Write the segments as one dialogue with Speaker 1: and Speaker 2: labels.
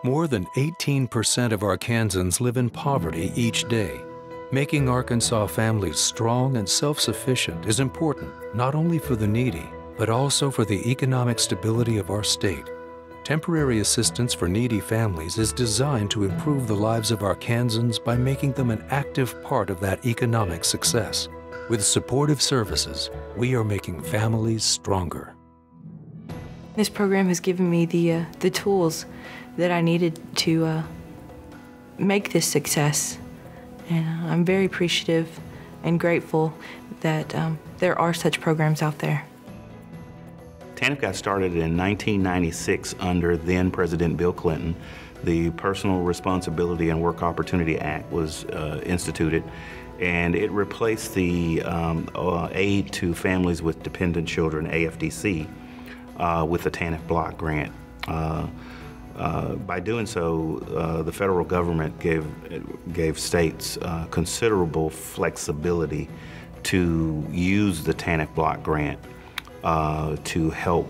Speaker 1: More than 18% of Arkansans live in poverty each day. Making Arkansas families strong and self-sufficient is important not only for the needy, but also for the economic stability of our state. Temporary assistance for needy families is designed to improve the lives of Arkansans by making them an active part of that economic success. With supportive services, we are making families stronger.
Speaker 2: This program has given me the tools that I needed to make this success. And I'm very appreciative and grateful that there are such programs out there.
Speaker 3: TANF got started in 1996 under then President Bill Clinton. The Personal Responsibility and Work Opportunity Act was instituted, and it replaced the Aid to Families with Dependent Children, AFDC, with the TANF block grant. By doing so, the federal government gave states considerable flexibility to use the TANF block grant to help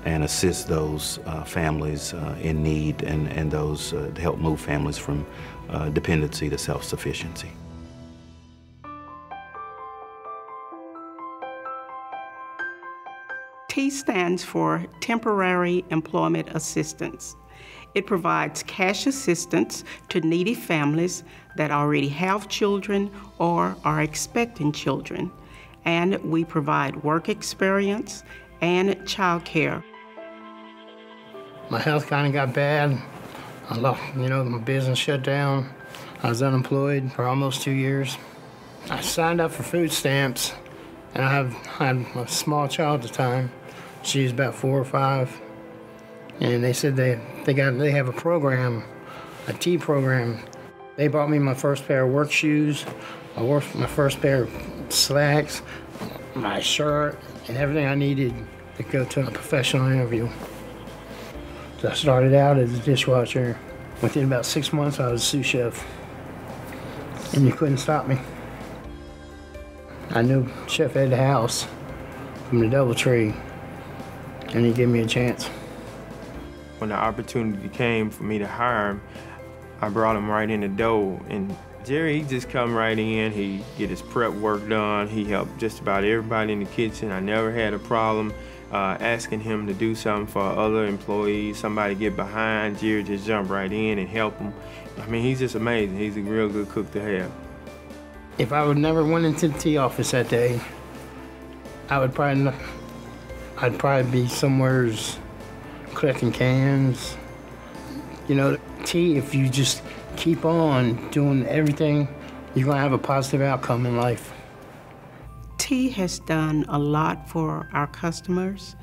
Speaker 3: and assist those families in need and those to help move families from dependency to self-sufficiency.
Speaker 4: T stands for Temporary Employment Assistance. It provides cash assistance to needy families that already have children or are expecting children. And we provide work experience and child care.
Speaker 5: My health kind of got bad. I lost, my business shut down. I was unemployed for almost 2 years. I signed up for food stamps, and I had a small child at the time. She was about 4 or 5, and they said they have a program, a T program. They bought me my first pair of work shoes, my first pair of slacks, my shirt, and everything I needed to go to a professional interview. So I started out as a dishwasher. Within about 6 months, I was a sous chef, and you couldn't stop me. I knew Chef Ed House from the DoubleTree, and he gave me a chance.
Speaker 6: When the opportunity came for me to hire him, I brought him right in the door. And Jerry, he just come right in, he get his prep work done, he helped just about everybody in the kitchen. I never had a problem asking him to do something for other employees, somebody get behind, Jerry just jump right in and help him. I mean, he's just amazing. He's a real good cook to have.
Speaker 5: If I would never went into the tea office that day, I'd probably be somewheres collecting cans. Tea, if you just keep on doing everything, you're gonna have a positive outcome in life.
Speaker 4: T has done a lot for our customers.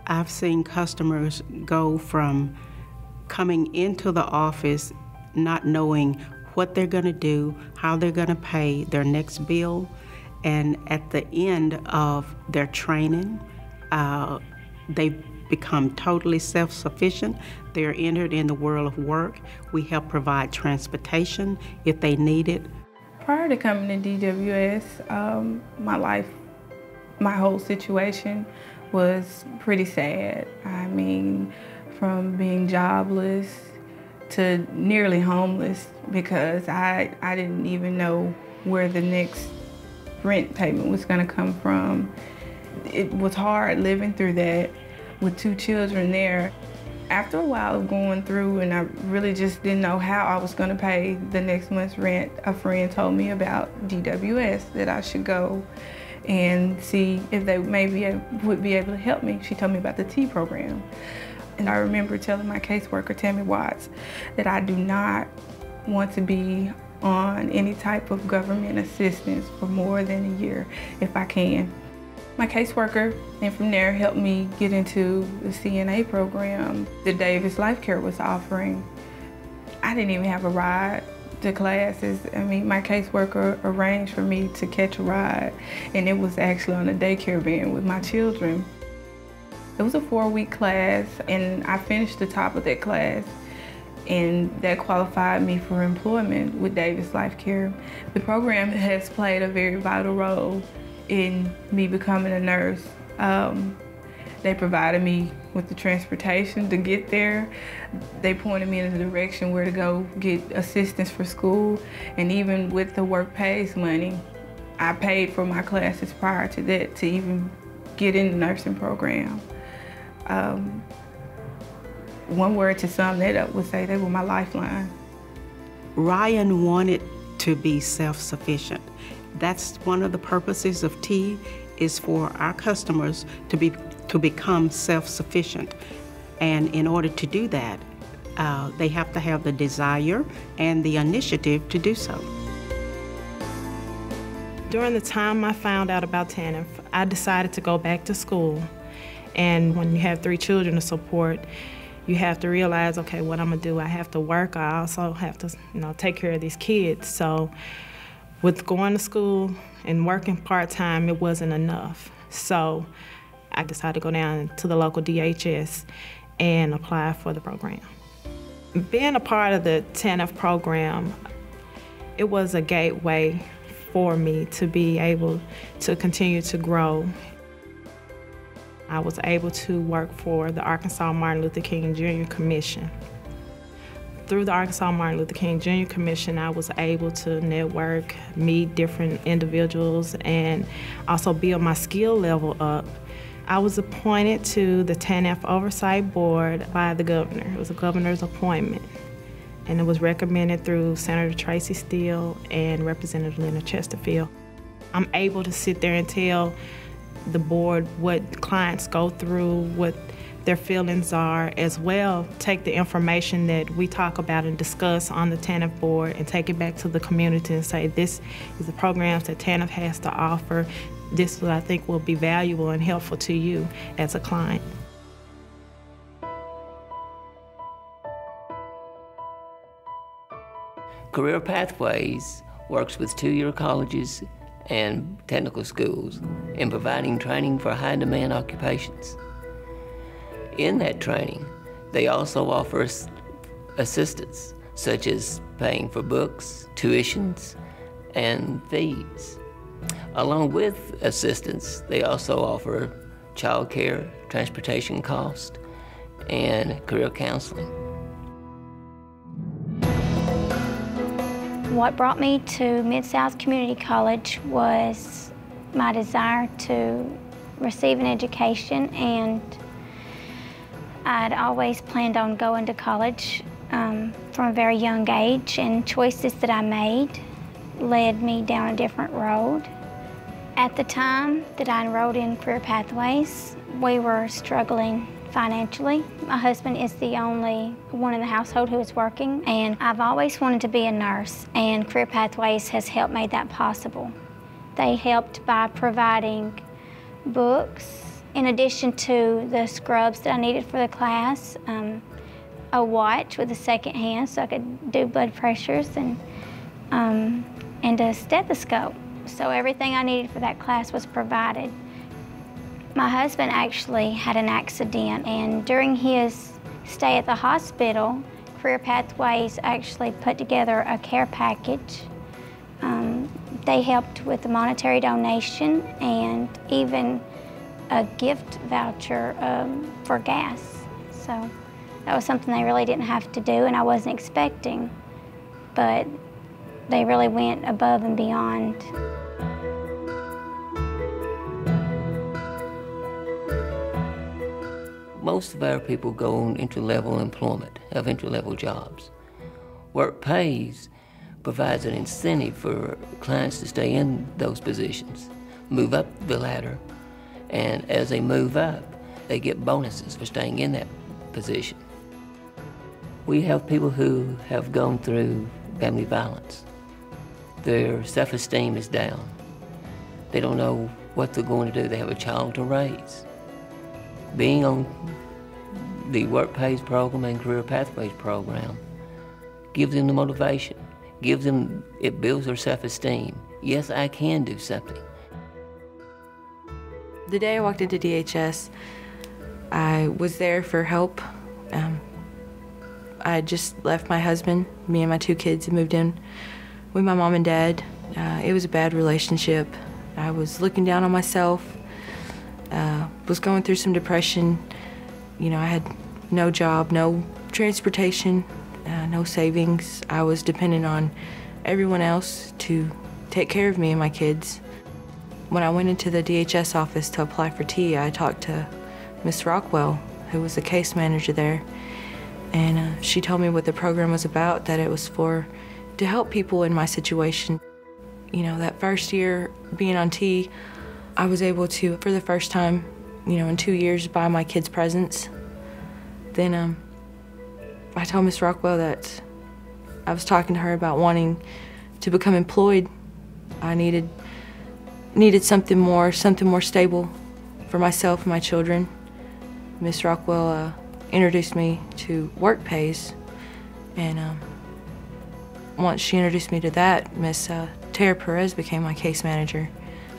Speaker 4: I've seen customers go from coming into the office not knowing what they're gonna do, how they're gonna pay their next bill, and at the end of their training, they've become totally self-sufficient. They're entered in the world of work. We help provide transportation if they need it.
Speaker 7: Prior to coming to DWS, my whole situation was pretty sad. I mean, from being jobless to nearly homeless because I didn't even know where the next rent payment was gonna come from. It was hard living through that with 2 children there. After a while of going through and I really just didn't know how I was gonna pay the next month's rent, a friend told me about DWS, that I should go and see if they maybe would be able to help me. She told me about the T program. And I remember telling my caseworker, Tammy Watts, that I do not want to be on any type of government assistance for more than a year if I can. My caseworker, and from there, helped me get into the CNA program that Davis Life Care was offering. I didn't even have a ride to classes. I mean, my caseworker arranged for me to catch a ride, and it was actually on a daycare van with my children. It was a 4-week class, and I finished the top of that class, and that qualified me for employment with Davis Life Care. The program has played a very vital role in me becoming a nurse. They provided me with the transportation to get there. They pointed me in the direction where to go get assistance for school. And even with the work pays money, I paid for my classes prior to that to even get in the nursing program. One word to sum that up would say they were my lifeline.
Speaker 4: Ryan wanted to be self-sufficient. That's one of the purposes of T, is for our customers to become self-sufficient. And in order to do that, they have to have the desire and the initiative to do so.
Speaker 8: During the time I found out about TANF, I decided to go back to school. And when you have 3 children to support, you have to realize, okay, what I'm gonna do, I have to work, I also have to, take care of these kids. So with going to school and working part-time, it wasn't enough. So I decided to go down to the local DHS and apply for the program. Being a part of the TANF program, it was a gateway for me to be able to continue to grow. I was able to work for the Arkansas Martin Luther King Jr. Commission. Through the Arkansas Martin Luther King Jr. Commission, I was able to network, meet different individuals, and also build my skill level up. I was appointed to the TANF Oversight Board by the governor. It was a governor's appointment, and it was recommended through Senator Tracy Steele and Representative Leonard Chesterfield. I'm able to sit there and tell the board what clients go through, what their feelings are, as well take the information that we talk about and discuss on the TANF board and take it back to the community and say, this is the programs that TANF has to offer. This is what I think will be valuable and helpful to you as a client.
Speaker 9: Career Pathways works with 2-year colleges and technical schools in providing training for high-demand occupations. In that training, they also offer assistance, such as paying for books, tuitions, and fees. Along with assistance, they also offer child care, transportation cost, and career counseling.
Speaker 10: What brought me to Mid-South Community College was my desire to receive an education, and I'd always planned on going to college from a very young age, and choices that I made led me down a different road. At the time that I enrolled in Career Pathways, we were struggling financially. My husband is the only one in the household who is working, and I've always wanted to be a nurse, and Career Pathways has helped make that possible. They helped by providing books, in addition to the scrubs that I needed for the class, a watch with a second hand so I could do blood pressures, and a stethoscope. So everything I needed for that class was provided. My husband actually had an accident, and during his stay at the hospital, Career Pathways actually put together a care package. They helped with the monetary donation and even a gift voucher for gas. So that was something they really didn't have to do, and I wasn't expecting, but they really went above and beyond.
Speaker 9: Most of our people go on entry-level employment, have entry-level jobs. Work Pays provides an incentive for clients to stay in those positions, move up the ladder, and as they move up, they get bonuses for staying in that position. We have people who have gone through family violence. Their self-esteem is down. They don't know what they're going to do. They have a child to raise. Being on the Work Pays program and Career Pathways program gives them the motivation, it builds their self-esteem. Yes, I can do something.
Speaker 2: The day I walked into DHS, I was there for help. I had just left my husband, me and my 2 kids had moved in with my mom and dad. It was a bad relationship. I was looking down on myself. was going through some depression. You know, I had no job, no transportation, no savings. I was dependent on everyone else to take care of me and my kids. When I went into the DHS office to apply for T, I talked to Miss Rockwell, who was the case manager there, and she told me what the program was about, that it was to help people in my situation. You know, that first year being on T, I was able to, for the first time, you know, in 2 years, buy my kids presents. Then I told Miss Rockwell that I was talking to her about wanting to become employed. I needed something more stable for myself and my children. Miss Rockwell introduced me to Work Pays, and once she introduced me to that, Miss Tara Perez became my case manager.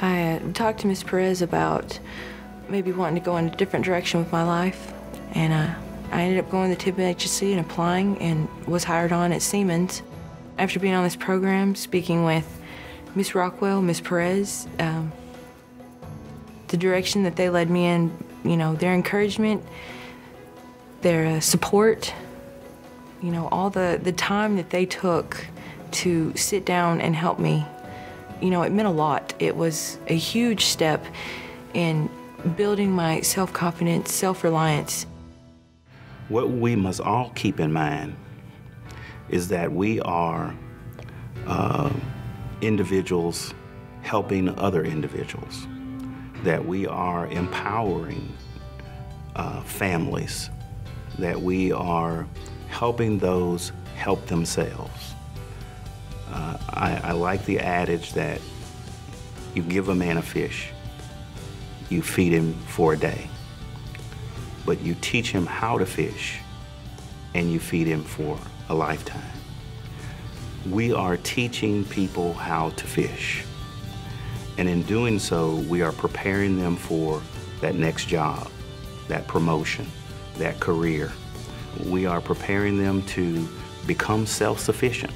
Speaker 2: I talked to Miss Perez about maybe wanting to go in a different direction with my life, and I ended up going to the TIP-HSC and applying, and was hired on at Siemens. After being on this program, speaking with Miss Rockwell, Miss Perez, the direction that they led me in, you know, their encouragement, their support, you know, all the time that they took to sit down and help me, you know, it meant a lot. It was a huge step in building my self-confidence, self-reliance.
Speaker 3: What we must all keep in mind is that we are individuals helping other individuals, that we are empowering families, that we are helping those help themselves. I like the adage that you give a man a fish, you feed him for a day, but you teach him how to fish and you feed him for a lifetime. We are teaching people how to fish, and in doing so, we are preparing them for that next job, that promotion, that career. We are preparing them to become self-sufficient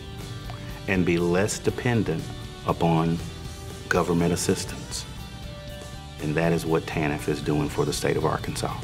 Speaker 3: and be less dependent upon government assistance. And that is what TANF is doing for the state of Arkansas.